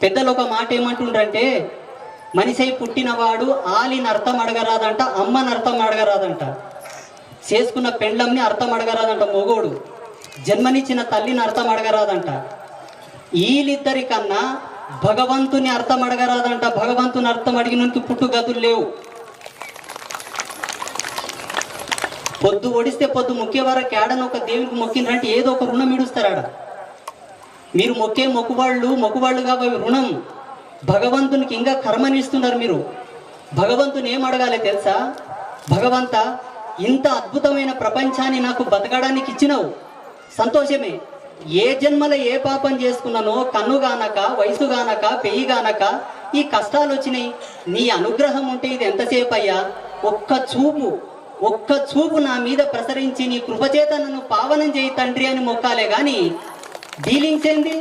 పెద్దలు ఒక మాట ఏమంటుండ్రంటే, మనిషి పుట్టినవాడు ఆలిని అర్థం అడగరాదంట, అమ్మని అర్థం అడగరాదంట, చేసుకున్న పెండ్లంని అర్థం అడగరాదంట మొగోడు, జన్మనిచ్చిన తల్లిని అర్థం అడగరాదంట. వీళ్ళిద్దరి కన్నా భగవంతుని అర్థం అడగరాదంట. భగవంతుని అర్థం అడిగినందుకు పుట్టుగతులు లేవు. పొద్దు ఒడిస్తే పొద్దు మొక్కేవారా కేడని ఒక దేవునికి మొక్కిందంటే ఏదో ఒక రుణం ఇడుస్తారాడ. మీరు మొక్కే మొక్కువాళ్ళు కాబట్టి రుణం. భగవంతునికి ఇంకా కర్మనిస్తున్నారు మీరు. భగవంతుని ఏం అడగాలి తెలుసా? భగవంత, ఇంత అద్భుతమైన ప్రపంచాన్ని నాకు బతకడానికి ఇచ్చినావు, సంతోషమే. ఏ జన్మలో ఏ పాపం చేసుకున్నానో, కన్నుగానక, వయసుగానక, పెయ్యిగానక ఈ కష్టాలు వచ్చినాయి. నీ అనుగ్రహం ఉంటే ఇది ఎంతసేపు అయ్యా? ఒక్క చూపు నా మీద ప్రసరించి నీ కృపచేత నన్ను పావనం చేయి తండ్రి అని మొక్కాలే గాని డీలింగ్స్ ఏంది?